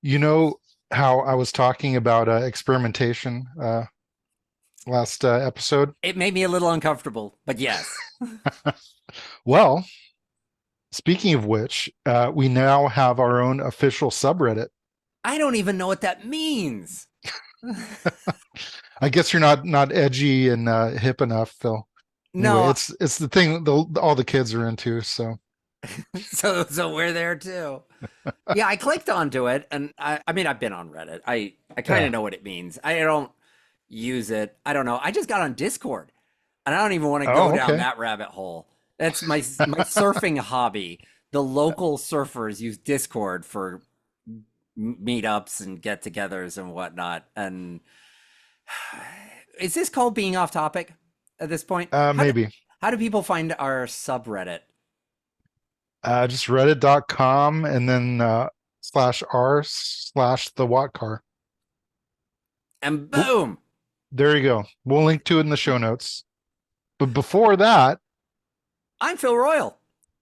You know how I was talking about experimentation last episode? It made me a little uncomfortable, but yes. Well, speaking of which, we now have our own official subreddit. I don't even know what that means. I guess you're not edgy and hip enough, Phil. Anyway, No, it's the thing all the kids are into. So, so we're there too. Yeah, I clicked onto it and I mean I've been on Reddit. I kind yeah. of know what it means. I don't use it. I don't know. I just got on Discord and I don't even want to go Oh, down okay. that rabbit hole. That's my surfing hobby. The local surfers use Discord for meetups and get-togethers and whatnot. And is this called being off topic at this point? Maybe. How do people find our subreddit? Just reddit.com and then /r/ the Watt car. And Oop, boom, there you go. We'll link to it in the show notes. But before that, I'm Phil Royle.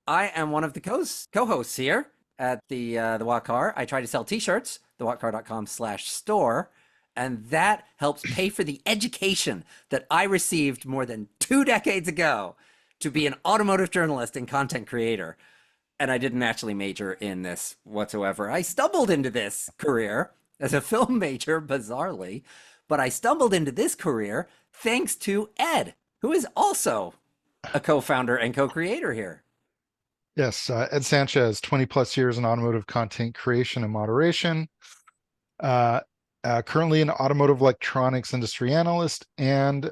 I am one of the co-hosts here at the Watt Car. I try to sell T-shirts, thewattcar.com/store, and that helps pay for the education that I received more than 2 decades ago to be an automotive journalist and content creator. And I didn't actually major in this whatsoever. I stumbled into this career as a film major, bizarrely, but I stumbled into this career thanks to Ed, who is also a co-founder and co-creator here. yes, Ed Sanchez, 20 plus years in automotive content creation and moderation. Uh, Currently an automotive electronics industry analyst and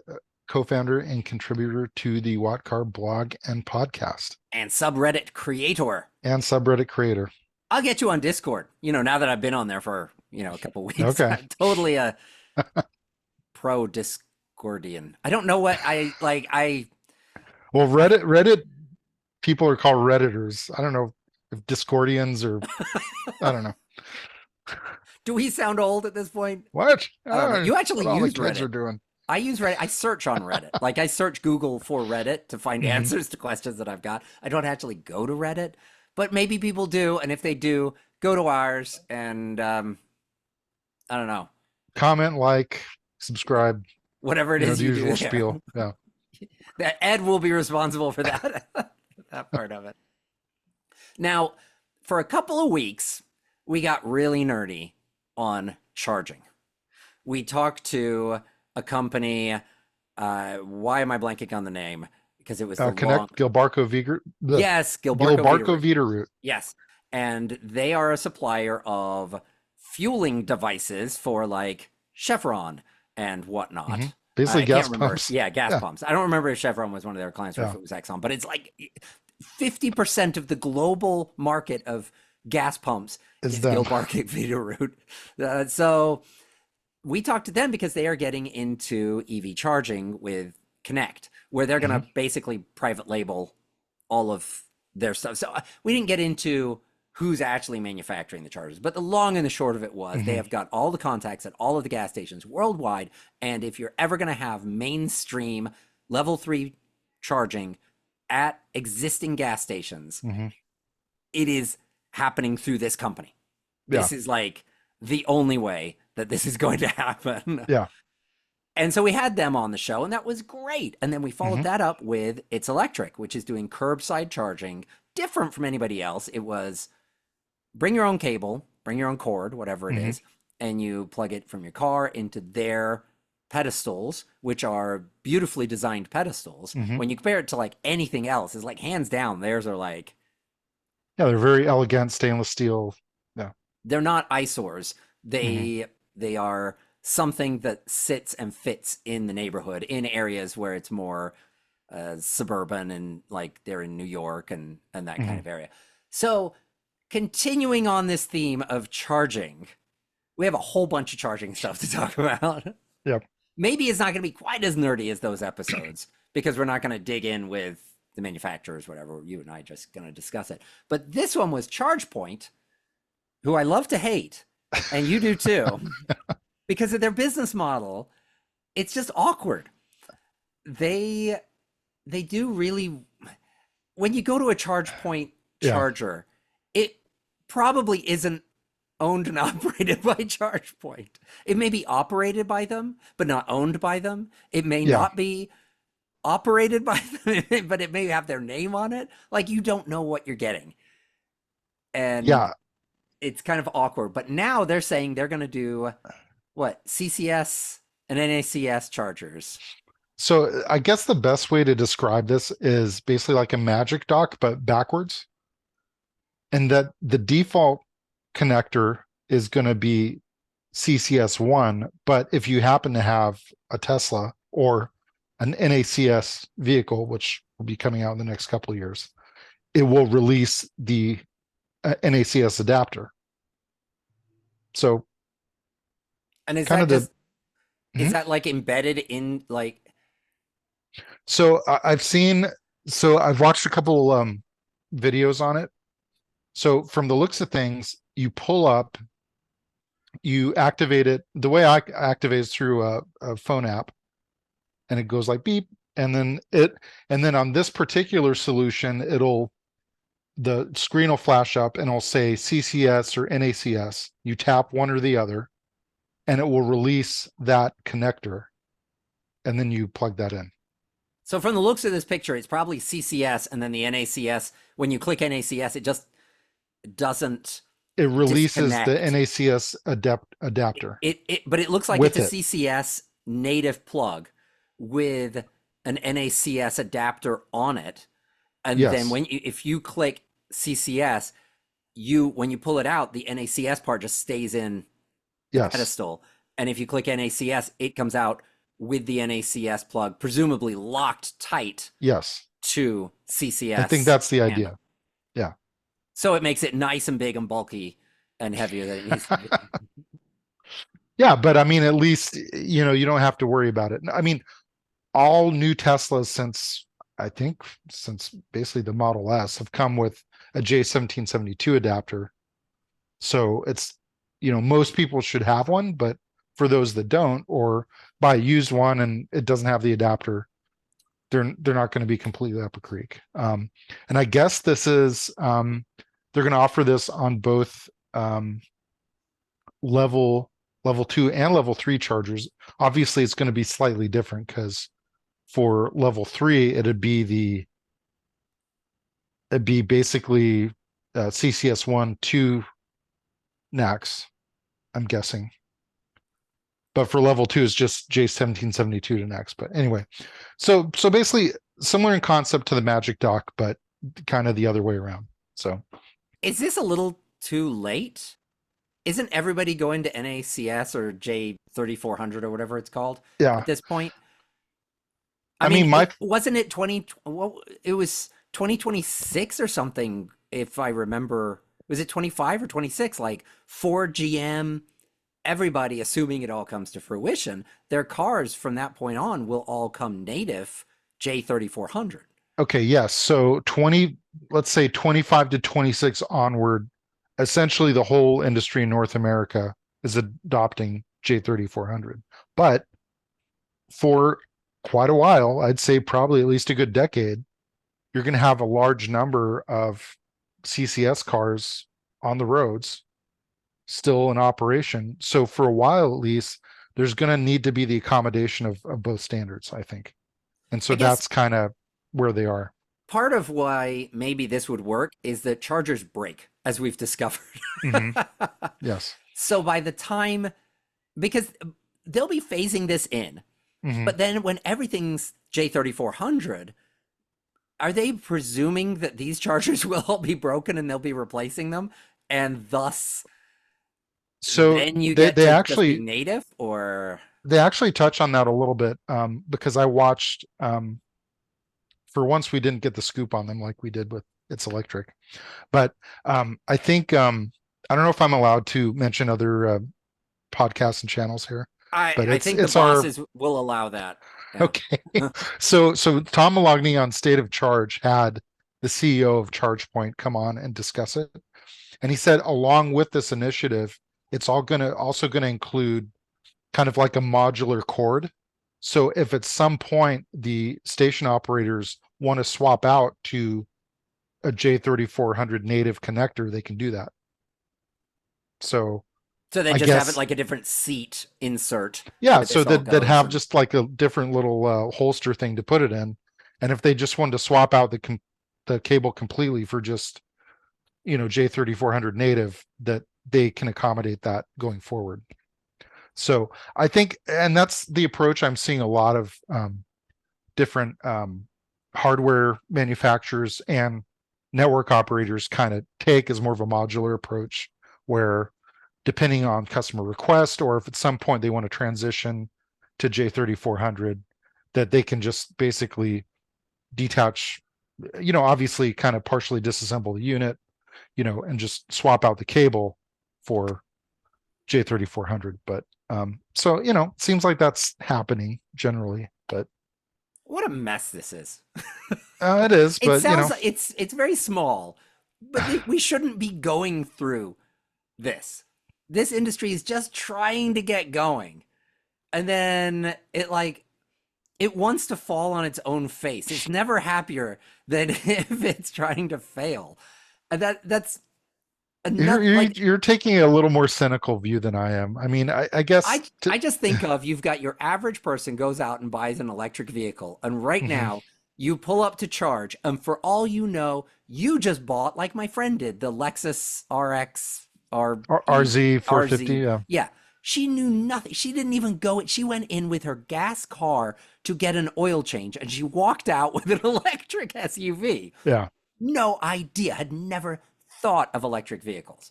co-founder and contributor to the Watt Car blog and podcast. And subreddit creator. And subreddit creator. I'll get you on Discord. Now that I've been on there for, a couple weeks, Okay. I'm totally a pro Discordian. I don't know what I like. Well, Reddit people are called Redditors. I don't know if Discordians or I don't know. Do we sound old at this point? What? I don't know. You actually What all the use kids Reddit. are doing. I use Reddit. I search on Reddit. Like I search Google for Reddit to find Mhm. answers to questions that I've got. I don't actually go to Reddit, but maybe people do. And if they do, go to ours and I don't know, Comment, like, subscribe, whatever it the is you do usual there. spiel. Yeah. That Ed will be responsible for that that part of it. Now, for a couple of weeks, we got really nerdy on charging. We talked to a company. Why am I blanking on the name? Because it was the long. Connect Gilbarco Viger. Yes, Gilbarco Gilbarco Veeder. Vita. Yes, and they are a supplier of fueling devices for like Chevron and Mm-hmm. whatnot. Basically I can't gas remember. pumps. Yeah, gas Yeah. pumps. I don't remember if Chevron was one of their clients or if Yeah. it was Exxon, but it's like 50% of the global market of gas pumps Is is them. Gilbarco Veeder. So we talked to them because they are getting into EV charging with Connect, where they're going Hmm. to basically private label all of their stuff. So we didn't get into who's actually manufacturing the chargers, but the long and the short of it was they Hmm. have got all the contacts at all of the gas stations worldwide. And if you're ever going to have mainstream level 3 charging at existing gas stations, Hmm. it is happening through this company. Yeah. This is like the only way that this is going to happen. Yeah. And so we had them on the show, and that was great. And then we followed Hmm. that up with It's Electric, which is doing curbside charging, different from anybody else. It was bring your own cable, bring your own cord, whatever it Hmm. is, and you plug it from your car into their pedestals, which are beautifully designed pedestals. Hmm. When you compare it to like anything else, it's like hands down, theirs are like Yeah, they're very elegant stainless steel. Yeah. they're not eyesores. Hmm. They are something that sits and fits in the neighborhood in areas where it's more suburban and like they're in New York and that kind Hmm. of area. So continuing on this theme of charging, we have a whole bunch of charging stuff to talk about. Yep. Maybe it's not going to be quite as nerdy as those episodes because we're not going to dig in with the manufacturers, whatever. You and I are just going to discuss it. But this one was ChargePoint, who I love to hate, and you do too, because of their business model. It's just awkward. They do really when you go to a ChargePoint Yeah. charger, it probably isn't owned and operated by ChargePoint. It may be operated by them, but not owned by them. It may Yeah. not be operated by them, but it may have their name on it. Like you don't know what you're getting. And Yeah. it's kind of awkward. But now they're saying they're going to do what? CCS and NACS chargers. So I guess the best way to describe this is basically like a magic dock, but backwards. And that the default connector is going to be CCS1. But if you happen to have a Tesla or an NACS vehicle, which will be coming out in the next couple of years, it will release the NACS adapter. So And is kind that of the just, is that like embedded in like, so I've watched a couple videos on it. So from the looks of things, you pull up, you activate it. The way I activate is through a phone app, and it goes like beep, and then on this particular solution, the screen will flash up and it'll say CCS or NACS. You tap one or the other, and it will release that connector, and then you plug that in. so from the looks of this picture, it's probably CCS and then the NACS. When you click NACS, it just doesn't It releases the disconnect. NACS adapter But it looks like it's with a it. CCS native plug with an NACS adapter on it. And then Yes, if you click CCS, when you pull it out, the NACS part just stays in the yes, pedestal. And if you click NACS, it comes out with the NACS plug, presumably locked tight yes. to I think CCS that's the handle. idea. Yeah. So it makes it nice and big and bulky and heavier than it needs to be. Yeah, but I mean, at least, you don't have to worry about it. I mean, all new Teslas since basically the Model S have come with a J1772 adapter. So most people should have one, but for those that don't, or buy a used one and it doesn't have the adapter, they're not going to be completely up a creek. And I guess they're going to offer this on both level 2 and level 3 chargers. Obviously, it's going to be slightly different because for level 3, it'd be basically CCS1 2 NACs, I'm guessing. But for level 2, it's just J1772 to NACs. But anyway, so basically similar in concept to the Magic Dock, but kind of the other way around. So Is this a little too late? Isn't everybody going to NACS or J3400 or whatever it's called yeah, at this point? I I mean, mean, my wasn't it 20, well, it was 2026 or something, if I remember. Was it 25 or 26? Like Ford, GM, everybody, assuming it all comes to fruition, their cars from that point on will all come native J3400. okay, yes. So let's say 25 to 26 onward, essentially the whole industry in North America is adopting J3400. But for quite a while, I'd say probably at least a good decade, you're going to have a large number of CCS cars on the roads still in operation. So for a while, at least, there's going to need to be the accommodation of both standards, I think. And so I guess that's kind of where they are. part of why maybe this would work is that chargers break, as we've discovered. Hmm. Yes. So by the time, because they'll be phasing this in, Hmm. but then when everything's J3400, are they presuming that these chargers will all be broken and they'll be replacing them? And thus, So then you they get they to just be actually native? Or they actually touch on that a little bit because I watched for once we didn't get the scoop on them like we did with It's Electric. But I think I don't know if I'm allowed to mention other podcasts and channels here, but I think the it's our bosses will allow that. Yeah. okay. So Tom Malogny on State of Charge had the CEO of ChargePoint come on and discuss it, and he said along with this initiative, it's also gonna include kind of like a modular cord. So if at some point the station operators want to swap out to a J3400 native connector, they can do that. So So they I just have it guess, like a different seat insert yeah, where so this all that goes. have And just like a different little holster thing to put it in. And if they just wanted to swap out the cable completely for just, J3400 native, that they can accommodate that going forward. So I think, and that's the approach I'm seeing a lot of different hardware manufacturers and network operators kind of take, as more of a modular approach, where depending on customer request, or if at some point they want to transition to J3400, that they can just basically detach, obviously kind of partially disassemble the unit, and just swap out the cable for J3400. But so, seems like that's happening generally, but what a mess this is. it is, It but sounds like it's very small, but we shouldn't be going through this. This industry is just trying to get going. And then it wants to fall on its own face. It's never happier than if it's trying to fail. And that's you're, another you're like you're taking a little more cynical view than I am. I mean, I guess I just think of you've got your average person goes out and buys an electric vehicle, and right Mhm. now you pull up to charge, and for all you know, you just bought like my friend did the Lexus RX RE RZ 450, RZ. yeah. Yeah, she knew nothing. She didn't even go. She went in with her gas car to get an oil change, and she walked out with an electric SUV. Yeah. No idea. Had never thought of electric vehicles.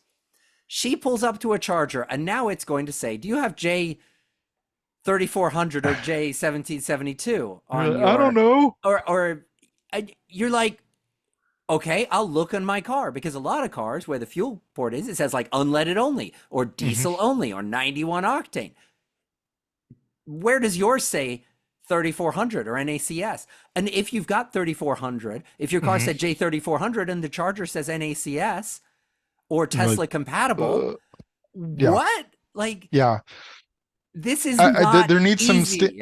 She pulls up to a charger, and now it's going to say, "Do you have J3400 or J1772 on I don't your?" know. Or and you're like, "Okay, I'll look on my car," because a lot of cars where the fuel port is, it says like unleaded only or Mhm. diesel only or 91 octane. Where does yours say 3400 or NACS? And if you've got 3400, if your car Mhm. said J3400 and the charger says NACS or You're like, Tesla compatible, uh, yeah, what? Like, yeah. this is not There needs easy.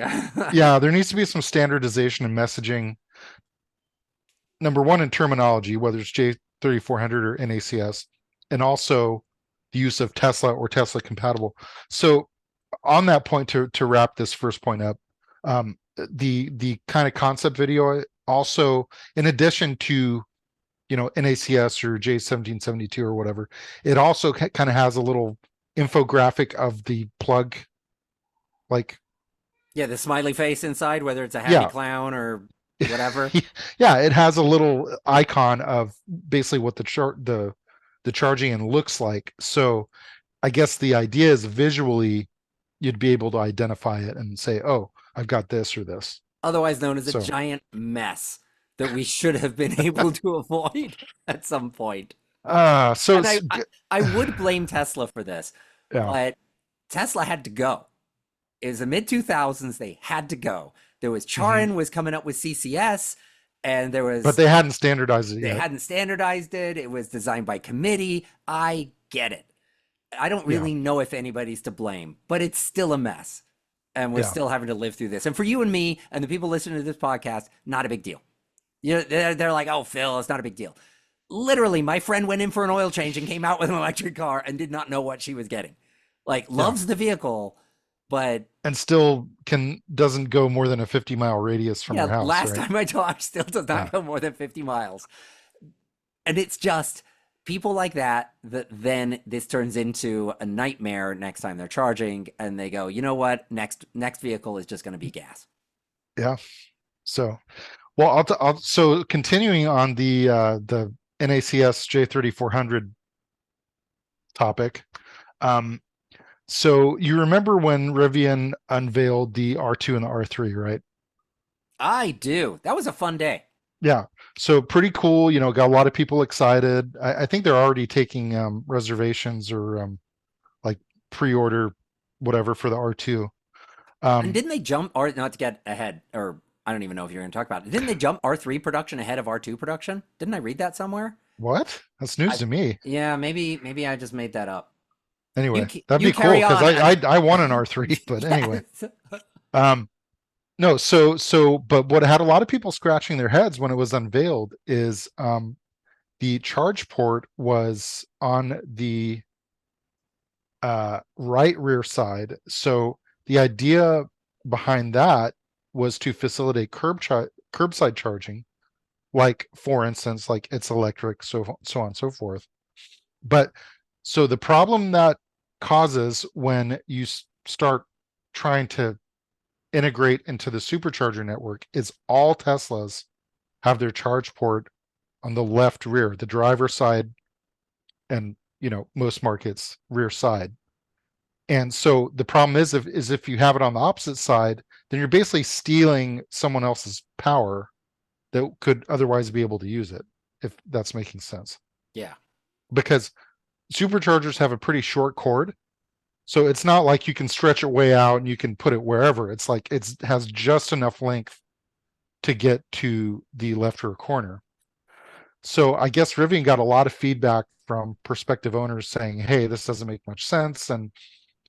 yeah, there needs to be some standardization and messaging. Number one, in terminology, whether it's J3400 or NACS, and also the use of Tesla or Tesla compatible. So on that point, to wrap this first point up, the kind of concept video also, in addition to NACS or J1772 or whatever, it also kind of has a little infographic of the plug, like, Yeah, the smiley face inside, whether it's a happy yeah. clown or whatever. Yeah, it has a little icon of basically what the charging in looks like. So I guess the idea is visually you'd be able to identify it and say, oh, I've got this or this. Otherwise known as a So giant mess that we should have been able to avoid at some point. uh so And I would blame Tesla for this, yeah. but Tesla had to go. It was the mid 2000s. They had to go. There was Mhm. Charin was coming up with CCS, and But they they hadn't standardized it yet. hadn't standardized it. It was designed by committee. I get it. I don't Yeah. really know if anybody's to blame, but it's still a mess. And we're Yeah. still having to live through this. And for you and me and the people listening to this podcast, not a big deal. They're like, oh, Phil, it's not a big deal. Literally, my friend went in for an oil change and came out with an electric car and did not know what she was getting. Like, Yeah. loves the vehicle, but And still doesn't go more than a 50-mile radius from yeah, her house, last right? time I talked, still does Yeah. not go more than 50 miles. And it's just people like that then this turns into a nightmare next time they're charging and they go, you know what? Next vehicle is just going to be gas. Yeah. So, well, so continuing on the NACS J3400 topic. Um, so you remember when Rivian unveiled the R2 and the R3, right? I do. That was a fun day. Yeah. So pretty cool. Got a lot of people excited. I think they're already taking reservations or like pre-order whatever for the R2. And Um, didn't they jump, or not to get ahead, or I don't even know if you're going to talk about it. Didn't they jump R3 production ahead of R2 production? Didn't I read that somewhere? what? That's news I to me. Yeah, maybe I just made that up. Anyway, that'd You be cool carry because on. I want an R3, but anyway. Yes. Um, no, but what had a lot of people scratching their heads when it was unveiled is the charge port was on the right rear side. So the idea behind that was to facilitate curbside charging, like for instance, like it's electric, so on and so forth. But so the problem that causes when you start trying to integrate into the supercharger network is all Teslas have their charge port on the left rear, the driver's side, and most markets rear side. And so the problem is if you have it on the opposite side, then you're basically stealing someone else's power that could otherwise be able to use it, if that's making sense. Yeah. Because superchargers have a pretty short cord. So it's not like you can stretch it way out and you can put it wherever. It's like it has just enough length to get to the left rear corner. So I guess Rivian got a lot of feedback from prospective owners saying, hey, this doesn't make much sense. And,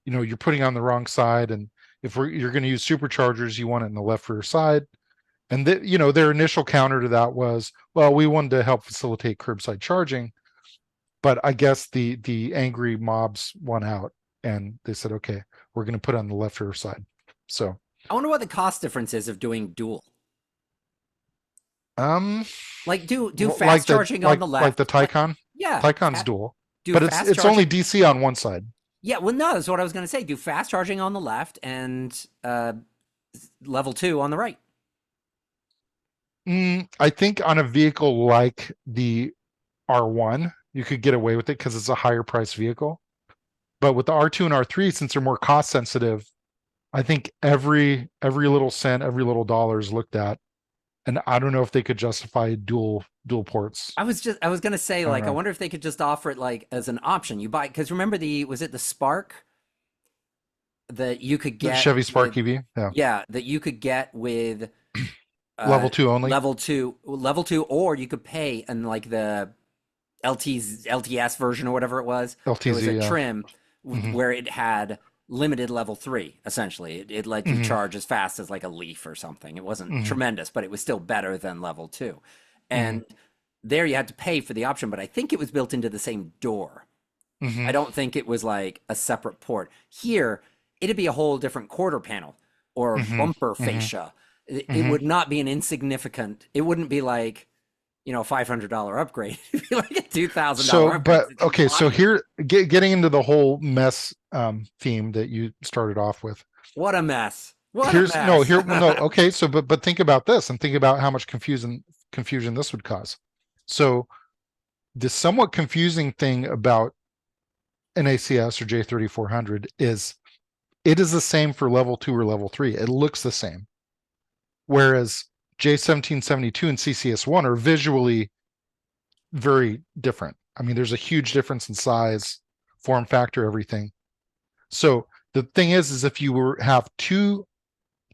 you're putting on the wrong side. And if you're going to use superchargers, you want it in the left rear side. And their initial counter to that was, well, we wanted to help facilitate curbside charging. But I guess the angry mobs won out and they said, okay, we're going to put it on the left rear side. So I wonder what the cost difference is of doing dual. Like do fast like charging on the left. like the Taycan. Yeah. Taycan's dual, Do but fast it's charging. only DC on one side. Yeah, well, no, that's what I was going to say. Do fast charging on the left and level 2 on the right. I think on a vehicle like the R1, you could get away with it because it's a higher price vehicle. But with the R2 and R3, since they're more cost sensitive, I think every little cent, every little dollar is looked at. And I don't know if they could justify dual ports. I was going to say, like, I wonder if they could just offer it like as an option. You buy, because remember was it the Spark that you could get? The Chevy Spark EV? Yeah. Yeah, that you could get with level 2 only. Level 2, or you could pay and like the LTS version or whatever it was. LTZ, it was a yeah. trim where it had limited level 3. Essentially, it let you charge as fast as like a Leaf or something. It wasn't tremendous, but it was still better than level 2. And there you had to pay for the option, but I think it was built into the same door. I don't think it was like a separate port. Here, it'd be a whole different quarter panel or bumper fascia. It would not be an insignificant. It wouldn't be like, $500 upgrade. It'd be like a $2,000 upgrade. But okay, so here, getting into the whole mess theme that you started off with. What a mess. Okay, so but think about this and think about how much confusion this would cause. So the somewhat confusing thing about an ACS or J3400 is it is the same for level 2 or level 3. It looks the same. Whereas J1772 and CCS1 are visually very different. I mean, there's a huge difference in size, form factor, everything. So the thing is if you have two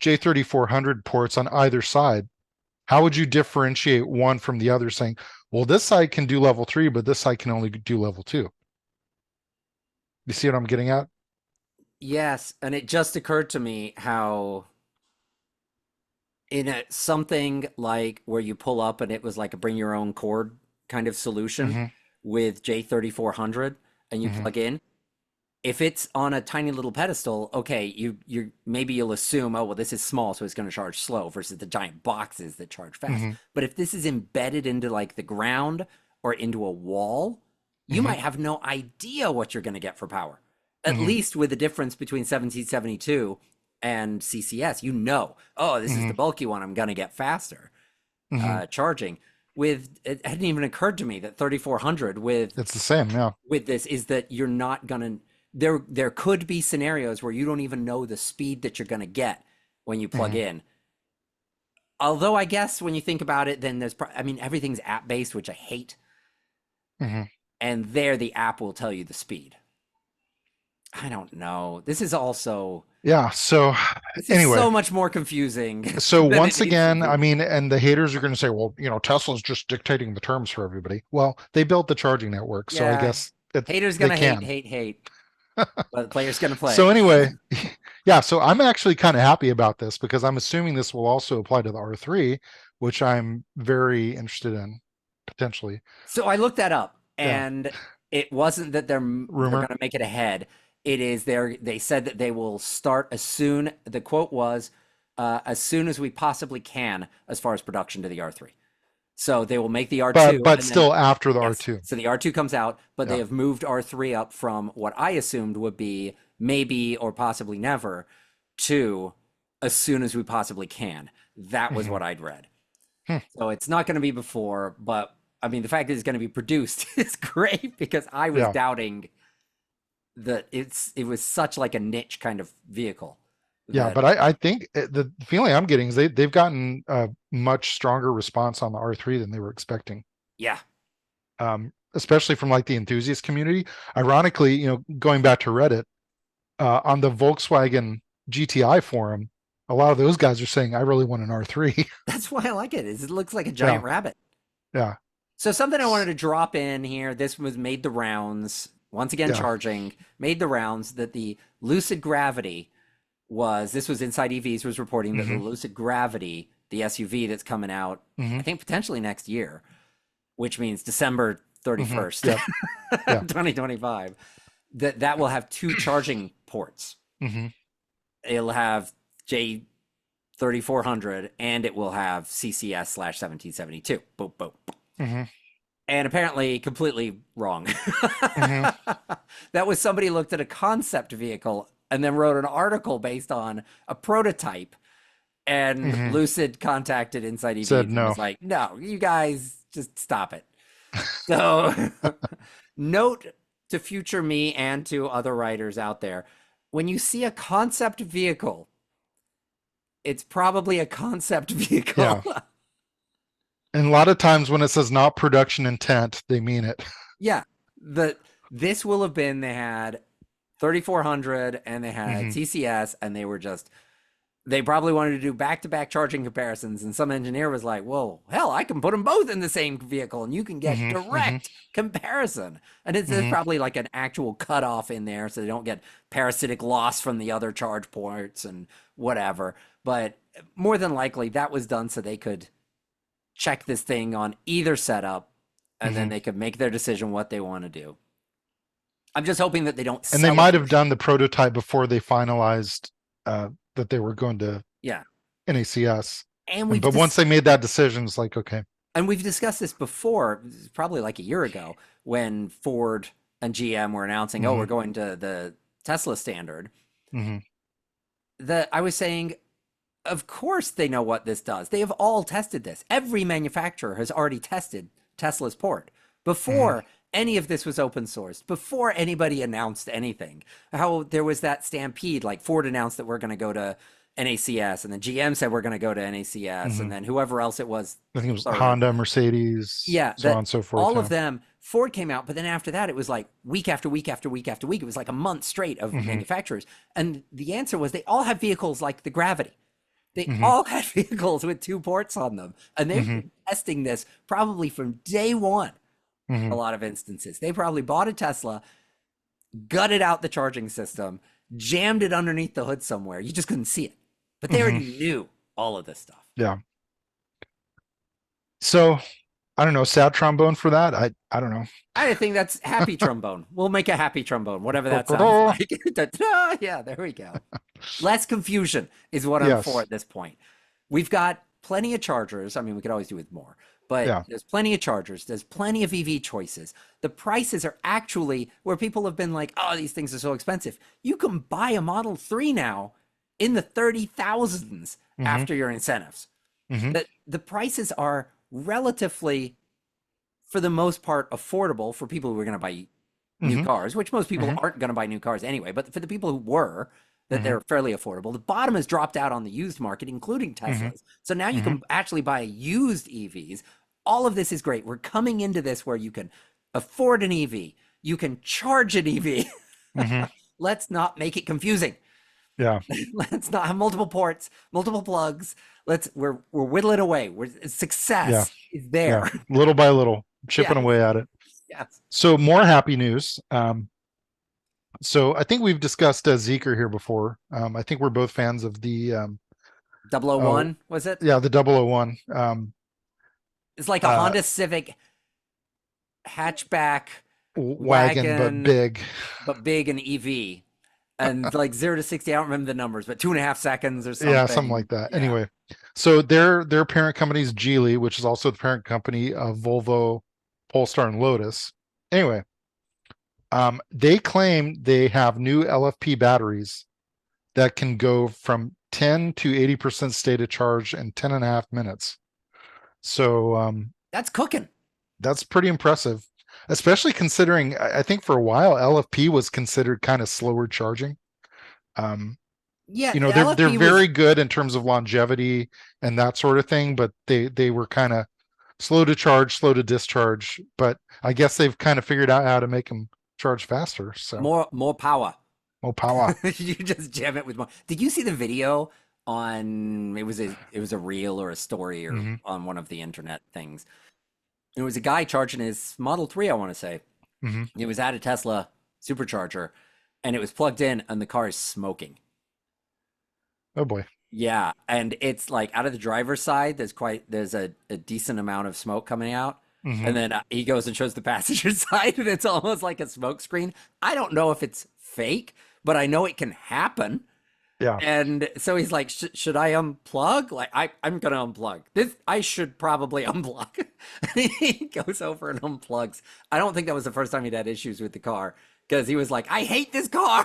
J3400 ports on either side, how would you differentiate one from the other saying, well, this side can do level 3, but this side can only do level 2? You see what I'm getting at? Yes. And it just occurred to me how in something like where you pull up and it was like a bring your own cord kind of solution with J3400 and you plug in, if it's on a tiny little pedestal, okay, you maybe you'll assume, oh, well, this is small, so it's going to charge slow versus the giant boxes that charge fast. But if this is embedded into like the ground or into a wall, you might have no idea what you're going to get for power. At least with the difference between 1772 and CCS, oh, this is the bulky one. I'm going to get faster charging. It hadn't even occurred to me that 3400 it's the same, yeah. With this is that you're not going to. There could be scenarios where you don't even know the speed that you're going to get when you plug in. Although I guess when you think about it, then everything's app based, which I hate. And there the app will tell you the speed. I don't know. This is also so anyway, so much more confusing. So once again, and the haters are going to say, well, Tesla's just dictating the terms for everybody. Well, they built the charging network, so I guess haters going to hate. But the player's going to play. So anyway, so I'm actually kind of happy about this because I'm assuming this will also apply to the R3, which I'm very interested in potentially. So I looked that up and it wasn't that they're going to make it ahead. It is there. They said that they will start as soon. The quote was, as soon as we possibly can, as far as production to the R3. So they will make the R2, but and then still after the yes, R2. so the R2 comes out, but they Yeah. have moved R3 up from what I assumed would be maybe or possibly never to as soon as we possibly can. That was Hmm. what I'd read. Hmm. So it's not going to be before, but I mean, the fact that it's going to be produced is great because I was Yeah. doubting that it was such like a niche kind of vehicle Yeah, that but I think the feeling I'm getting is they've gotten a much stronger response on the R3 than they were expecting. yeah, Especially from like the enthusiast community. Ironically, going back to Reddit, on the Volkswagen GTI forum, a lot of those guys are saying, "I really want an R3." that's why I like it. Is it looks like a Yeah, giant rabbit. yeah, So something I wanted to drop in here. This was made the rounds. Once again, yeah. charging made the rounds that the Lucid Gravity was. This was Inside EVs was reporting that the Hmm. Lucid Gravity, the SUV that's coming out, Hmm. I think potentially next year, which means December Hmm. 31st, Yeah, yeah. 2025, that will have two charging ports. Hmm. It'll have J3400 and it will have CCS slash 1772. Boom, boom. Hmm. And apparently completely wrong. Hmm. That was somebody looked at a concept vehicle and then wrote an article based on a prototype. And Hmm. Lucid contacted Inside Said EVs and no. was like, no, you guys just stop it. So, note to future me and to other writers out there, when you see a concept vehicle, it's probably a concept vehicle. Yeah. And a lot of times when it says not production intent, they mean it. Yeah, this will have been they had 3400 and they had Hmm. TCS and they probably wanted to do back-to-back charging comparisons and some engineer was like, "Whoa, hell, I can put them both in the same vehicle and you can get Hmm. Hmm. direct comparison." And there's Hmm. probably like an actual cutoff in there so they don't get parasitic loss from the other charge ports and whatever. But more than likely that was done so they could check this thing on either setup and then Hmm. they could make their decision what they want to do. I'm just hoping that they don't And they sell a might have version. done the prototype before they finalized that they were going to Yeah. NACS. And But once they made that decision, it's like, okay. we've discussed this before, probably like a year ago, when Ford and GM were announcing, "Oh, we're Hmm. going to the Tesla standard." Hmm. That I was saying, of course they know what this does. They have all tested this. Every manufacturer has already tested Tesla's port Hmm. before any of this was open sourced, before anybody announced anything. How there was that stampede, like Ford announced that we're going to go to NACS, and then GM said we're going to go to NACS, Hmm. and then whoever else it was I think it was third. Honda, Mercedes, Yeah, so on that and so forth. all Yeah. of them, Ford came out, but then after that, it was like week after week after week after week. It was like a month straight of Hmm. manufacturers. And the answer was they all have vehicles like the Gravity. They Hmm. all had vehicles with two ports on them. And they've Hmm. been testing this probably from day one, a Hmm. lot of instances. They probably bought a Tesla, gutted out the charging system, jammed it underneath the hood somewhere. You just couldn't see it. But they Hmm. already knew all of this stuff. Yeah. So I don't know, sad trombone for that. I don't know. I think that's happy trombone. We'll make a happy trombone, whatever that sounds like. Yeah, there we go. Less confusion is what I'm for Yes. at this point. We've got plenty of chargers. I mean, we could always do with more, but Yeah. there's plenty of chargers. There's plenty of EV choices. The prices are actually where people have been like, oh, these things are so expensive. You can buy a Model 3 now in the 30,000s Hmm. after your incentives. Hmm. That the prices are relatively, for the most part, affordable for people who are going to buy new Hmm. cars, which most people Hmm. aren't going to buy new cars anyway. But for the people who were, that Hmm. they're fairly affordable. The bottom has dropped out on the used market, including Hmm. Teslas. So now you Hmm. can actually buy used EVs. All of this is great. We're coming into this where you can afford an EV, you can charge an EV. Hmm. Let's not make it confusing. Yeah. Let's not have multiple ports, multiple plugs. We're whittling away. Yeah. Success is Yeah. there. Little by little, chipping Yes, away at it. yes. So more happy news. So I think we've discussed Zeeker here before. I think we're both fans of the Double O oh One was it? yeah, the 001 It's like a uh Honda Civic hatchback wagon, but wagon, big. but big and EV. and like 0 to 60, I don't remember the numbers, but 2.5 seconds or Yeah, something something. like that. Yeah. Anyway, so their parent company is Geely, which is also the parent company of Volvo, Polestar, and Lotus. Anyway, they claim they have new LFP batteries that can go from 10 to 80% state of charge in 10 and a half minutes. So That's cooking. that's pretty impressive, especially considering I think for a while LFP was considered kind of slower charging. Um, Yeah, they're LFP was very good in terms of longevity and that sort of thing, but they were kind of slow to charge, slow to discharge. But I guess they've kind of figured out how to make them charge faster. So more power. more power. You just jam it with more. Did you see the video on it was a reel or a story or Hmm. on one of the internet things? It was a guy charging his Model 3, I want to say. Hmm. It was at a Tesla supercharger and it was plugged in and the car is smoking. Oh boy. Yeah, and it's like out of the driver's side, there's a decent amount of smoke coming out. Hmm. And then he goes and shows the passenger side, and it's almost like a smoke screen. I don't know if it's fake, but I know it can happen. Yeah. And so he's like, should I unplug? Like, I'm gonna unplug. I should probably unplug. He goes over and unplugs. I don't think that was the first time he'd had issues with the car because he was like, I hate this car.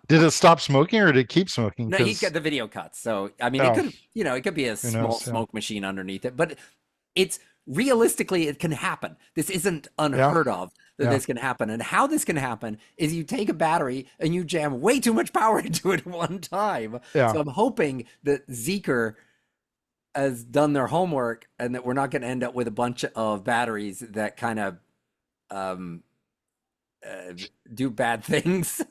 Did it stop smoking or did it keep smoking? No, he Because got the video cuts. So I mean, it oh, could, it could be a who small knows? Yeah. smoke machine underneath it, but it's realistically it can happen. This isn't Yeah. unheard of that Yeah. this can happen. And how this can happen is you take a battery and you jam way too much power into it at one time. Yeah. So I'm hoping that Zeeker has done their homework and that we're not going to end up with a bunch of batteries that kind of um, uh, do bad things.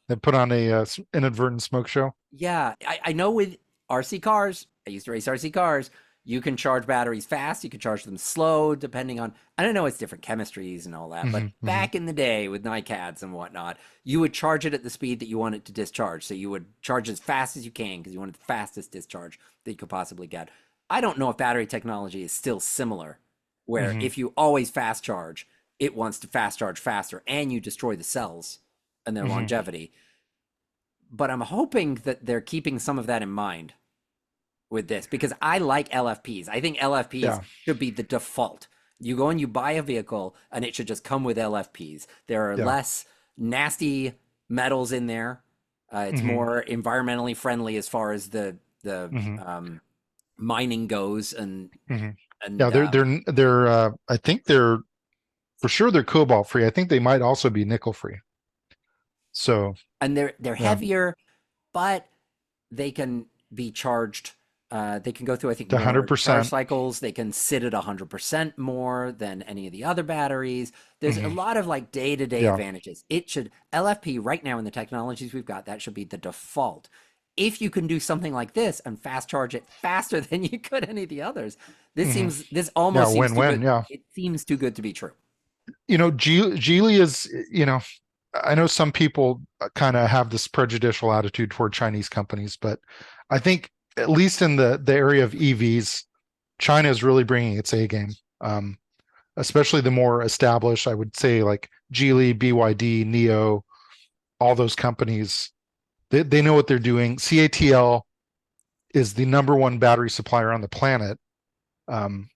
They put on a inadvertent smoke show. Yeah, I know with RC cars, I used to race RC cars, you can charge batteries fast, you can charge them slow, depending on, I don't know, it's different chemistries and all that, but Hmm. Hmm. back in the day with NiCads and whatnot, you would charge it at the speed that you want it to discharge. So you would charge as fast as you can because you wanted the fastest discharge that you could possibly get. I don't know if battery technology is still similar, where Hmm. if you always fast charge, it wants to fast charge faster and you destroy the cells and their Hmm. longevity. But I'm hoping that they're keeping some of that in mind with this because I like LFPs. I think LFPs Yeah. should be the default. You go and you buy a vehicle and it should just come with LFPs. There are Yeah. less nasty metals in there. It's Hmm. more environmentally friendly as far as the Hmm. mining goes and Hmm. Yeah. and They're. I think they're for sure they're cobalt free. I think they might also be nickel free. So and they're yeah, heavier, but they can be charged. They can go through, I think, to more charge 100%. cycles. They can sit at 100% more than any of the other batteries. There's a Hmm. lot of like day-to-day Yeah. advantages. It should LFP right now in the technologies we've got, that should be the default. If you can do something like this and fast charge it faster than you could any of the others, Hmm. this Yeah. almost seems too Win-win. good. Yeah. It seems too good to be true. Geely is. I know some people kind of have this prejudicial attitude toward Chinese companies, but I think at least in the area of EVs, China is really bringing its A game. Especially the more established, I would say like Geely, BYD, Neo, all those companies. They know what they're doing. CATL is the number one battery supplier on the planet. Um,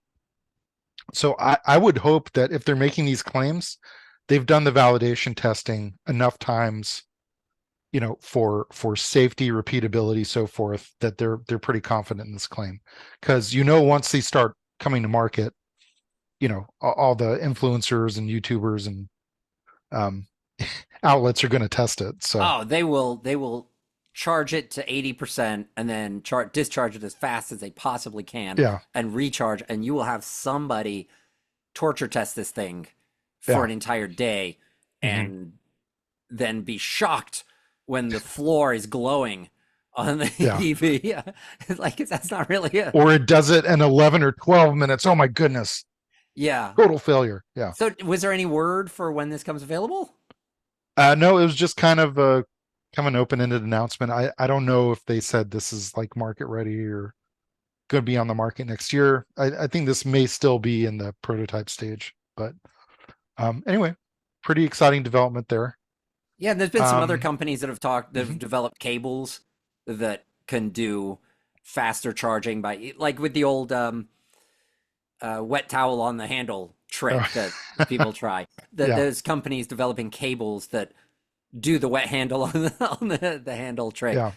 so I would hope that if they're making these claims, they've done the validation testing enough times, for safety, repeatability, so forth, that they're pretty confident in this claim. Because once they start coming to market, all the influencers and YouTubers and um, outlets are going to test it. So Oh, they will charge it to 80% and then discharge it as fast as they possibly can yeah. and recharge, and you will have somebody torture test this thing for Yeah. an entire day Hmm. and then be shocked when the floor is glowing on the Yeah. EV. Yeah. It's like that's not really it. Or it does it in 11 or 12 minutes. Oh my goodness. Yeah. Total failure. Yeah. So was there any word for when this comes available? No, it was just kind of an open-ended announcement. I don't know if they said this is like market ready or going to be on the market next year. I think this may still be in the prototype stage, but anyway, pretty exciting development there. Yeah, and there's been some other Um, companies that have mhm. developed cables that can do faster charging by, like with the old wet towel on the handle trick that Oh, people try. That yeah, there's companies developing cables that do the wet handle on the handle trick yeah.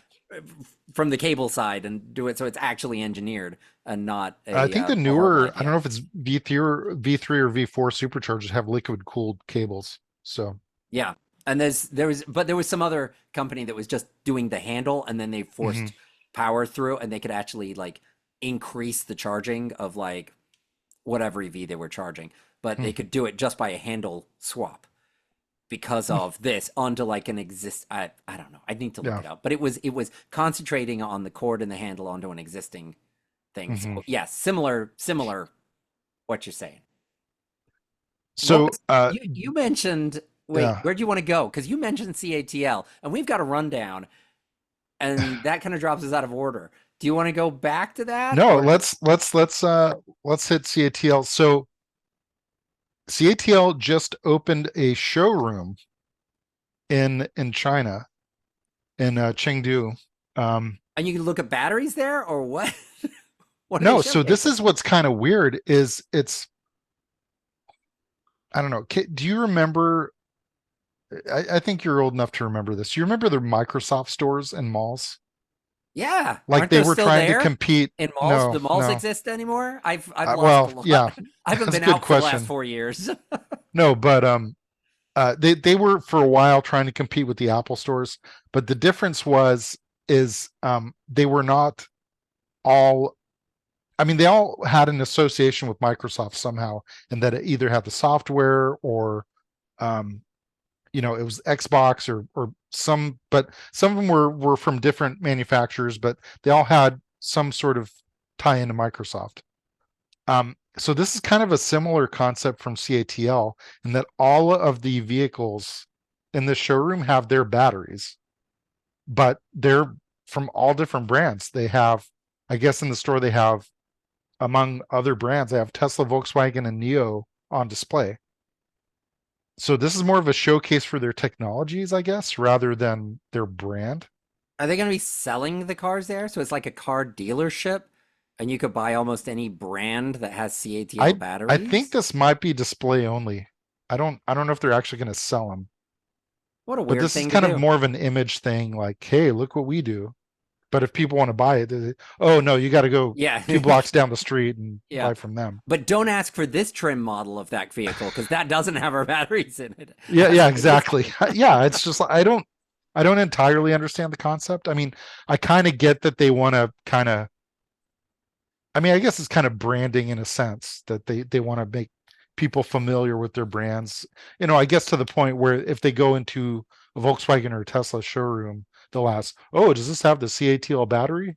from the cable side and do it so it's actually engineered and not I think the a horrible newer, I don't idea. know if it's V3 or V4 superchargers have liquid cooled cables. So, Yeah. And there was some other company that was just doing the handle and then they mhm, forced power through and they could actually like increase the charging of like whatever EV they were charging, but hmm, they could do it just by a handle swap because hmm, of this onto like an I don't know. I need to look yeah. it up. But it was concentrating on the cord and the handle onto an existing thing. Hmm. So yes, similar what you're saying. What So, was you mentioned wait, yeah. where do you want to go? Because you mentioned CATL and we've got a rundown and that kind of drops us out of order. Do you want to go back to that No, or let's hit CATL. So CATL just opened a showroom in China in Chengdu. Um, and you can look at batteries there or what? What are they no, so this showcasing? is what's kind of weird is it's I don't know. Do you remember? I think you're old enough to remember this. You remember the Microsoft stores and malls? Yeah, Like aren't they those were still trying to there compete. in malls? No, Do malls no. exist anymore? I've lost a Well, lot. yeah, I haven't that's a been good out for the last question. 4 years. No, but they were for a while trying to compete with the Apple stores, but the difference is they were not all. I mean, they all had an association with Microsoft somehow, and that it either had the software or um, it was Xbox or some, but some of them were from different manufacturers, but they all had some sort of tie into Microsoft. So this is kind of a similar concept from CATL in that all of the vehicles in the showroom have their batteries, but they're from all different brands. They have, I guess in the store they have, among other brands, they have Tesla, Volkswagen, and Neo on display. So this is more of a showcase for their technologies, I guess, rather than their brand. Are they going to be selling the cars there? So it's like a car dealership, and you could buy almost any brand that has CATL I think batteries. this might be display only. I don't know if they're actually going to sell them, What a but weird this is thing to kind of do. more of an image thing. Like, hey, look what we do. But if people want to buy it, oh no, you got to go Yeah, 2 blocks down the street and yeah. buy from them. But don't ask for this trim model of that vehicle because that doesn't have our batteries in it. Yeah, As yeah, opposed exactly. Yeah, it's just like I don't entirely understand the concept. I mean, I kind of get that they want to kind of I mean, I guess it's kind of branding in a sense that they want to make people familiar with their brands. I guess to the point where if they go into a Volkswagen or a Tesla showroom, they'll ask, "Oh, does this have the CATL battery?" I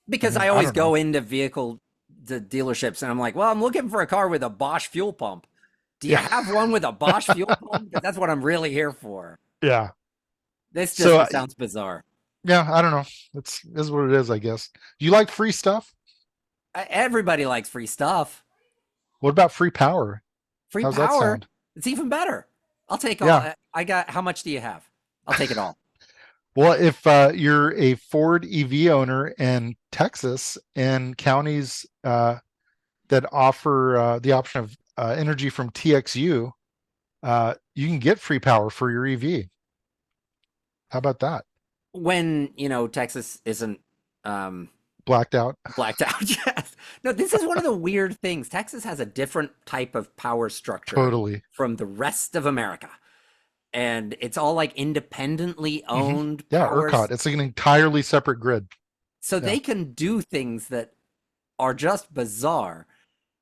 because mean, I I always don't know. go into the dealerships and I'm like, well, I'm looking for a car with a Bosch fuel pump. Do you Yeah. have one with a Bosch fuel pump? Because that's what I'm really here for. Yeah. This So, just sounds bizarre. yeah, I don't know. It's is what it is, I guess. Do you like free stuff? Everybody likes free stuff. What about free power? Free How's that power, sound? it's even better. I'll take all. Yeah. I got. How much do you have? I'll take it all. Well, if you're a Ford EV owner in Texas and counties that offer the option of energy from TXU, you can get free power for your EV. How about that? When Texas isn't um, Blacked out. blacked out yet. No, this is one of the weird things. Texas has a different type of power structure Totally. from the rest of America. And it's all like independently Hmm. owned Yeah, powers. ERCOT. It's like an entirely separate grid. So Yeah. they can do things that are just bizarre.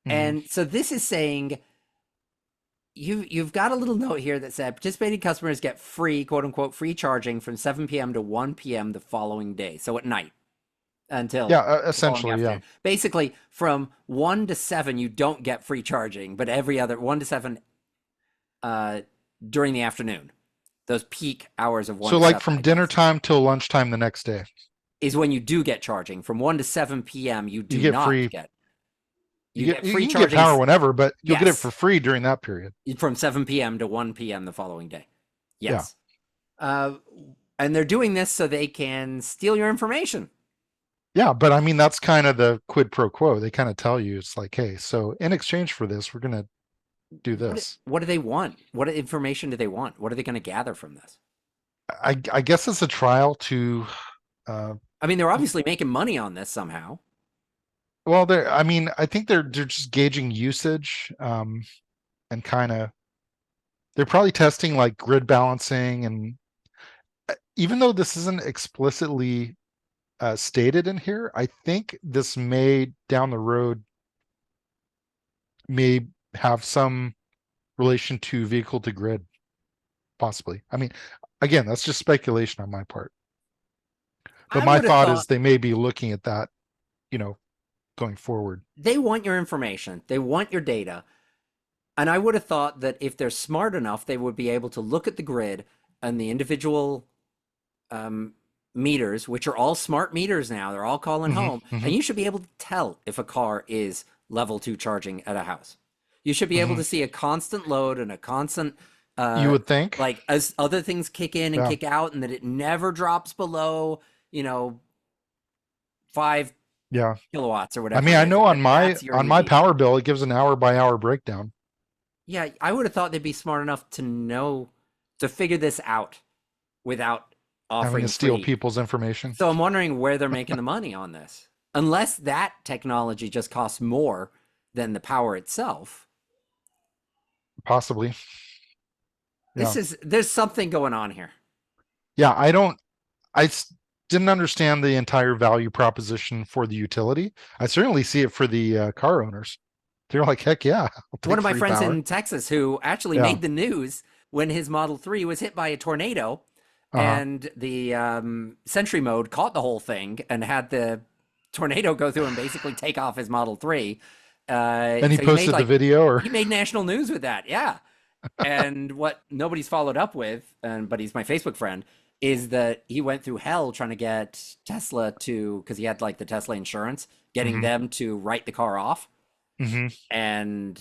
Hmm. And so this is saying you've got a little note here that said participating customers get free, quote unquote, free charging from 7 p.m. to 1 p.m. the following day. So at night Yeah, until the following essentially, yeah. afternoon. Basically, from 1 to 7, you don't get free charging, but every other 1 to 7 uh, during the afternoon, those peak hours of 1 So to like 7, from I dinner guess, time till lunchtime the next day, is when you do get charging. From 1 to 7 p.m., you you do get not free. get. You get You free can get charging, power whenever, but you'll get it yes, for free during that period. from 7 p.m. to 1 p.m. the following day. Yeah. Yes. Uh, and they're doing this so they can steal your information. Yeah, but I mean that's kind of the quid pro quo. They kind of tell you it's like, hey, so in exchange for this, we're gonna do this. What do they want? What information do they want? What are they going to gather from this? I guess it's a trial to uh I mean, they're obviously making money on this somehow. well they're I mean I think they're just gauging usage and kind of they're probably testing like grid balancing and even though this isn't explicitly stated in here, I think this may down the road may have some relation to vehicle to grid, possibly. I mean, again, that's just speculation on my part. But I my would have thought is thought they may be looking at that, you know, going forward. they want your information, they want your data. And I would have thought that if they're smart enough, they would be able to look at the grid and the individual um, meters, which are all smart meters now. They're all calling Hmm. home, Hmm. and you should be able to tell if a car is level 2 charging at a house. You should be able Hmm. to see a constant load and a constant, You would think, like as other things kick in and yeah. kick out, and that it never drops below, you know, 5 Yeah. kilowatts or I whatever mean, it I is. know That's your on my EV. power bill, it gives an hour by hour breakdown. Yeah, I would have thought they'd be smart enough to know to figure this out without Having to offering steal free. people's information, So I'm wondering where they're making the money on this. Unless that technology just costs more than the power itself. possibly. Yeah. There's something going on here. Yeah. Didn't understand the entire value proposition for the utility. I certainly see it for the car owners. They're like, heck yeah, I'll One take of my free friends power. in Texas who actually Yeah. made the news when his Model 3 was hit by a tornado Uh-huh. and the Sentry mode caught the whole thing and had the tornado go through and basically take off his Model 3. And he So he made posted the like video or he made national news with that. Yeah. And what nobody's followed up with, but he's my Facebook friend, is that he went through hell trying to get Tesla to, because he had like the Tesla insurance, getting hmm. them to write the car off. Hmm. And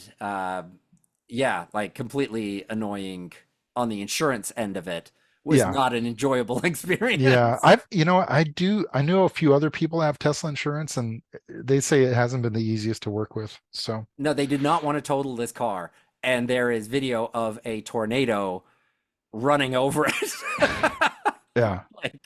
yeah, like completely annoying on the insurance end of it was Yeah. not an enjoyable Yeah. experience. I know a few other people have Tesla insurance and they say it hasn't been the easiest to work with. So No, they did not want to total this car. And there is video of a tornado running over it. yeah. Like,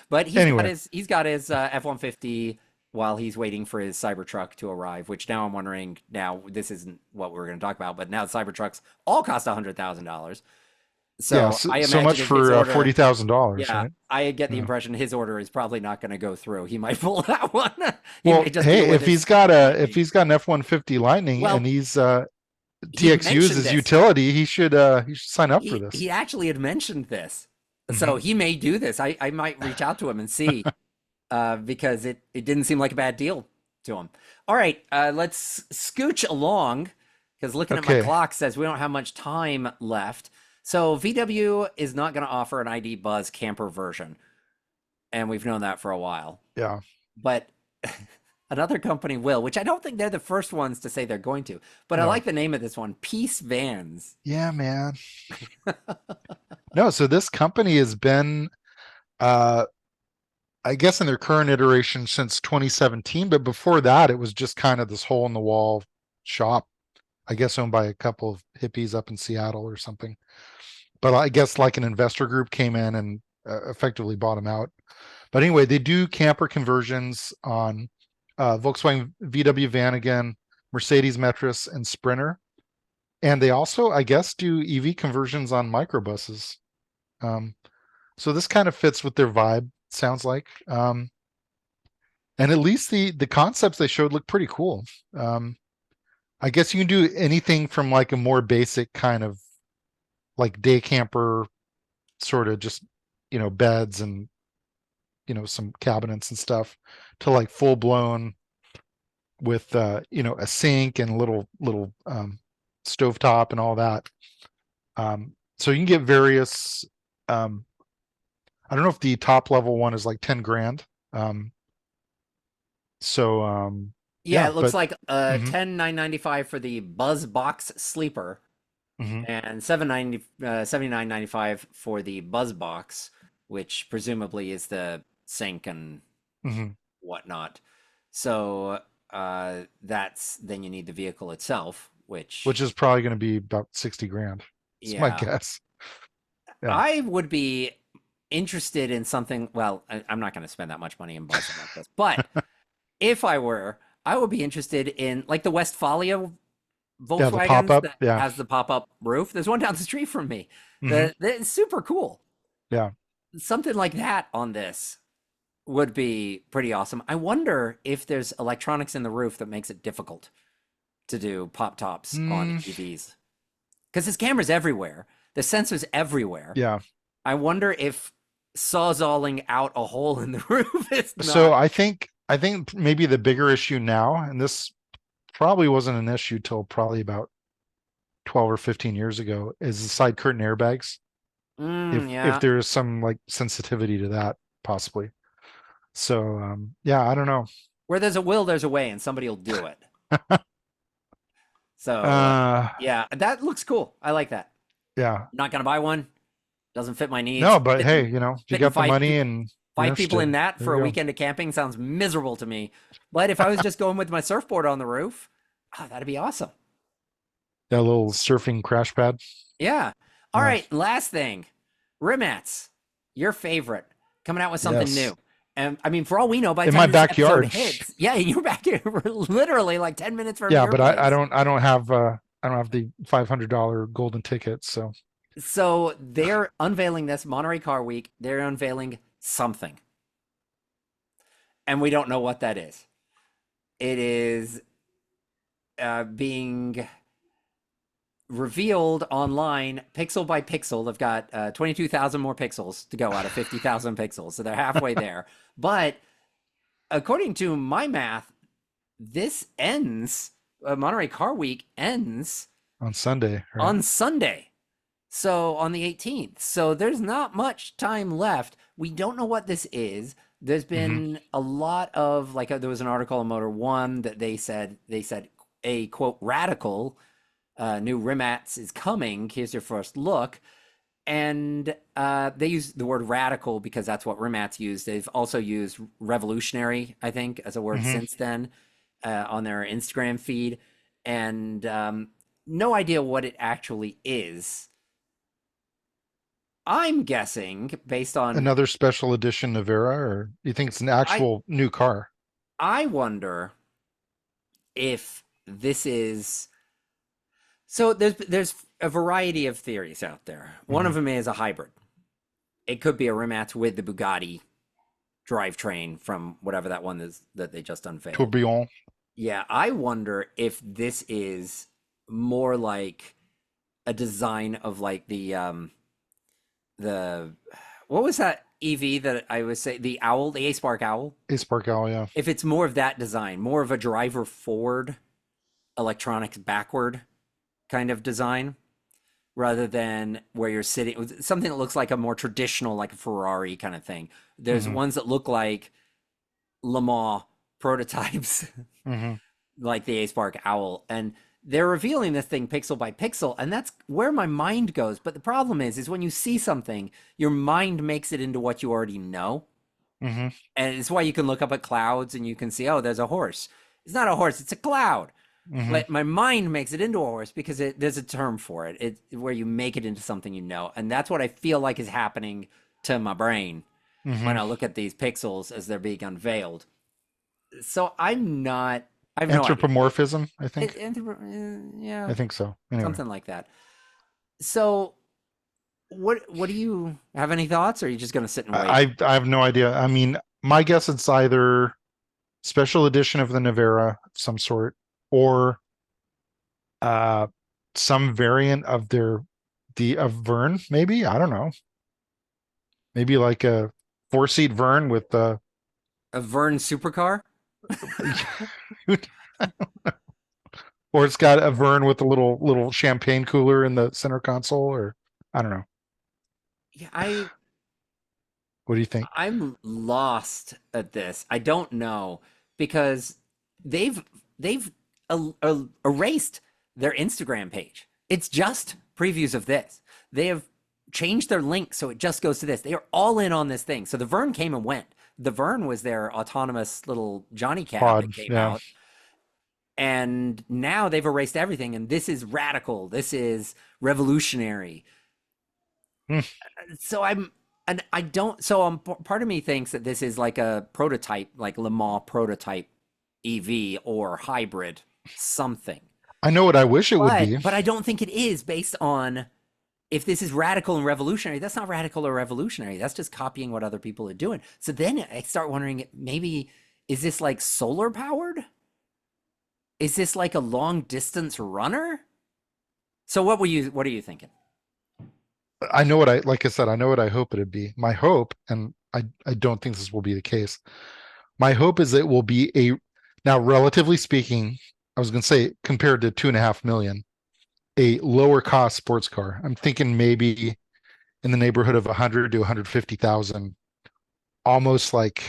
but Anyway, he's got his F-150 while he's waiting for his Cybertruck to arrive, which now I'm wondering, now this isn't what we're going to talk about, but now Cybertrucks all cost $100,000. yeah. So So, I so imagine much if his for order, $40,000, yeah, right? I get the Yeah. impression his order is probably not going to go through. He might pull that one. He may Well, just hey, deal with his if Lightning. he's got an F-150 Lightning and Well, he's he TXU is mentioned his this. utility, he should sign up for this. He actually had mentioned this. Hmm. So he may do this. I might reach out to him and see because it didn't seem like a bad deal to him. All right, let's scooch along because looking at my Okay. clock says we don't have much time left. So VW is not going to offer an ID Buzz camper version, and we've known that for a while. Yeah. But another company will, which I don't think they're the first ones to say they're going to. But I No. like the name of this one, Peace Vans. Yeah, man. No, so this company has been uh I guess in their current iteration since 2017, but before that it was just kind of this hole in the wall shop, I guess owned by a couple of hippies up in Seattle or something. But I guess like an investor group came in and effectively bought them out. But anyway, they do camper conversions on Volkswagen VW van again, Mercedes Metris, and Sprinter. And they also, I guess, do EV conversions on microbuses. Um, so this kind of fits with their vibe, sounds like. And at least the concepts they showed look pretty cool. Um, I guess you can do anything from like a more basic kind of like day camper, sort of just beds and some cabinets and stuff, to like full blown with a sink and little stovetop and all that. So you can get various. I don't know if the top level one is like 10 grand. Um, so Yeah, yeah, it looks but like mhm. 10,995 for the Buzz Box Sleeper. Hmm. and 79.95 for the Buzz Box, which presumably is the sink and Hmm. whatnot. So that's then you need the vehicle itself, Which which is probably going to be about 60 grand. It's my yeah, guess. Yeah. I would be interested in something. Well, I'm not going to spend that much money in buzzing like this, but if I were, I would be interested in like the Westfalia Yeah. The pop Volkswagens up. that Yeah. has the pop-up roof. There's one down the street from me. Hmm. That is super cool. Yeah. Something like that on this would be pretty awesome. I wonder if there's electronics in the roof that makes it difficult to do pop tops on Mm, EVs because there's cameras everywhere, the sensors everywhere. yeah. I wonder if sawzalling out a hole in the roof is So not. I think maybe the bigger issue now, and this probably wasn't an issue till probably about 12 or 15 years ago, is the side curtain airbags. If Yeah. there is some like sensitivity to that, possibly. So yeah, I don't know. Where there's a will, there's a way, and somebody will do it. So, Uh yeah, that looks cool. I like that. yeah. Not gonna buy one. Doesn't fit my needs. No, but hey, if you Fitting got the money and you're five people in interested, that there for a you go. weekend of camping sounds miserable to me. But if I was just going with my surfboard on the roof, that'd be awesome. That little surfing crash pad. Yeah. All Yeah. right. Last thing, Rimats, your favorite, coming out with something Yes. new. And I mean, for all we know, by the In my time this episode backyard. hits, yeah, you're back here literally like 10 minutes from Yeah, your but I place. don't I don't have the $500 golden ticket, so So they're unveiling this Monterey Car Week. They're unveiling something, and we don't know what that is. It is being revealed online pixel by pixel. They've got 22,000 more pixels to go out of 50,000 pixels. So they're halfway there. But according to my math, this ends, Monterey Car Week ends on Sunday, right? on Sunday. So on the 18th. So there's not much time left. We don't know what this is. There's Hmm. been a lot of like there was an article on Motor One that they said a quote radical new Rimats is coming. Here's your first look. And they use the word radical because that's what Rimats use. They've also used revolutionary, I think, as a word Hmm. since then on their Instagram feed. And no idea what it actually is. I'm guessing based on Another special edition Navera, or you think it's an I actual new car? I wonder if this is so there's a variety of theories out there. One Hmm. of them is a hybrid. It could be a Rimac with the Bugatti drivetrain from whatever that one is that they just unveiled. Tourbillon. Yeah, I wonder if this is more like a design of like the what was that EV that I would say the owl, the Ace Spark Owl? Ace Park Alley, yeah. If it's more of that design, more of a driver forward, electronics backward kind of design, rather than where you're sitting with something that looks like a more traditional, like a Ferrari kind of thing. There's Hmm. ones that look like Le Mans prototypes, Hmm. like the Ace Spark Owl, and they're revealing this thing pixel by pixel, and that's where my mind goes. But the problem is when you see something, your mind makes it into what you already know. Hmm. And it's why you can look up at clouds and you can see, oh, there's a horse. It's not a horse, it's a cloud. Hmm. But my mind makes it into a horse because there's a term for it. Where you make it into something you know. And that's what I feel like is happening to my brain Hmm. when I look at these pixels as they're being unveiled. So I'm not, I have no idea. Anthropomorphism, I think. Yeah, I think so. Anyway, something like that. So what do you have any thoughts or are you just going to sit and wait? I have no idea. I mean, my guess it's either special edition of the Navera of some sort, or uh some variant of the of Vern, maybe. I don't know. Maybe like a four-seat Vern with the A Vern supercar? or it's got a Vern with a little champagne cooler in the center console, or I don't know. Yeah, What do you think? I'm lost at this. I don't know because they've erased their Instagram page. It's just previews of this. They have changed their link so it just goes to this. They are all in on this thing. So the Vern came and went. The Vern was their autonomous little Johnny cab Quad. that came Yeah. out. And now they've erased everything. And this is radical. This is revolutionary. Hmm. So I'm, and I don't, so part of me thinks that this is like a prototype, like Le Mans prototype EV or hybrid something. I know what I wish it would be. But I don't think it is based on if this is radical and revolutionary. That's not radical or revolutionary. That's just copying what other people are doing. So then I start wondering, maybe is this like solar powered? Is this like a long distance runner? So what are you thinking? I know what I, like I said, I know what I hope it'd be. My hope, and I don't think this will be the case. My hope is it will be a, now relatively speaking, I was going to say compared to 2.5 million, a lower cost sports car. I'm thinking maybe in the neighborhood of 100 to 150,000, almost like,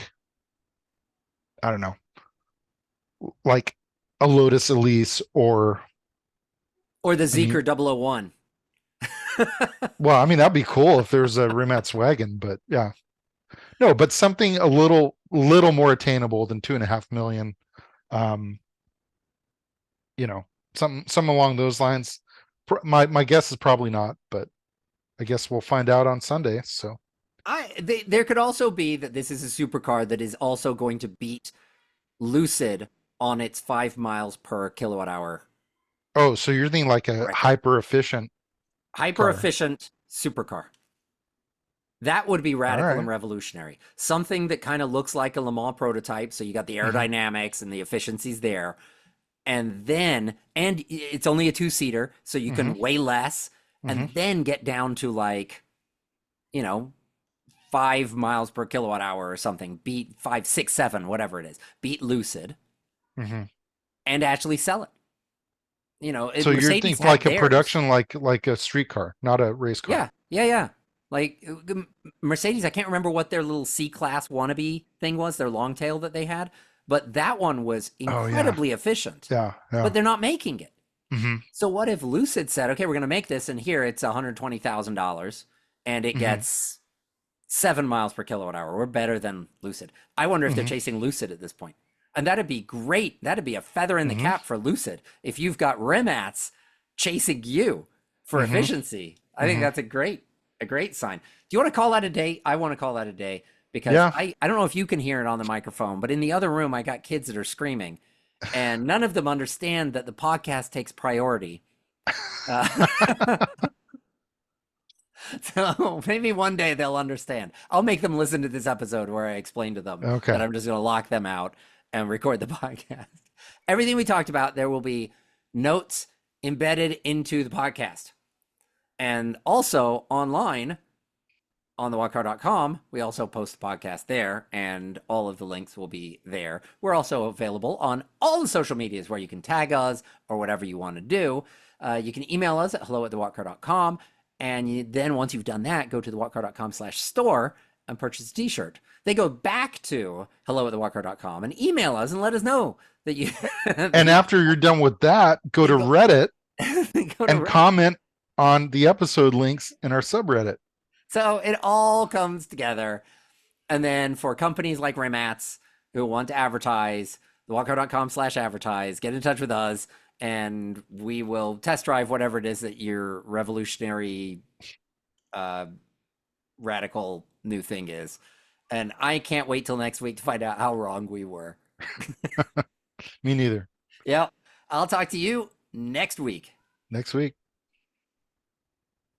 I don't know, like a Lotus Elise Or the I mean, Zeeker 001. well, I mean, that'd be cool if there's a Rimax wagon, but yeah. No, but something a little more attainable than 2.5 million. Um, you know, some along those lines. My guess is probably not, but I guess we'll find out on Sunday. So, There could also be that this is a supercar that is also going to beat Lucid on its 5 miles per kilowatt hour oh, so you're thinking like a record. hyper efficient Hyper car. efficient supercar. That would be All radical and right. revolutionary. Something that kind of looks like a Le Mans prototype. So you got the Mm-hmm. aerodynamics and the efficiencies there. And then, and it's only a two-seater, so you Mm-hmm. can weigh less Mm-hmm. and then get down to like, you know, 5 miles per kilowatt hour or something. Beat 5, 6, 7, whatever it is. Beat Lucid Mm-hmm. and actually sell it. You know, So you're Mercedes thinking had like a theirs. production, like a street car, not a race car. Yeah, yeah, yeah. Like Mercedes, I can't remember what their little C-Class wannabe thing was, their long tail that they had, but that one was Oh yeah, incredibly efficient, yeah, but yeah. they're not making it. Mm-hmm. So what if Lucid said, okay, we're going to make this, and here it's $120,000 and it Mm-hmm. gets 7 miles per kilowatt hour. We're better than Lucid. I wonder if they're Mm-hmm. chasing Lucid at this point. And that'd be great. That'd be a feather in the Mm-hmm. cap for Lucid. If you've got Rimats chasing you for Mm-hmm. efficiency, I think Mm-hmm. that's a great sign. Do you want to call that a day? I want to call that a day because Yeah. I don't know if you can hear it on the microphone, but in the other room, I got kids that are screaming and none of them understand that the podcast takes priority. Uh, so maybe one day they'll understand. I'll make them listen to this episode where I explain to them that Okay. I'm just going to lock them out and record the podcast. Everything we talked about, there will be notes embedded into the podcast. And also online on thewalkcar.com, we also post the podcast there, and all of the links will be there. We're also available on all the social medias where you can tag us or whatever you want to do. You can email us at hello@thewalkcar.com. And then once you've done that, go to thewalkcar.com/store and purchase a t-shirt. They go back to hello@thewalkcar.com and email us and let us know that you And after you're done with that, go to Reddit go to and comment on the episode links in our subreddit. So it all comes together. And then for companies like Rimats who want to advertise, thewalkcar.com/advertise, get in touch with us and we will test drive whatever it is that your revolutionary, uh, radical new thing is. And I can't wait till next week to find out how wrong we were. Me neither. Yep. I'll talk to you next week. Next week.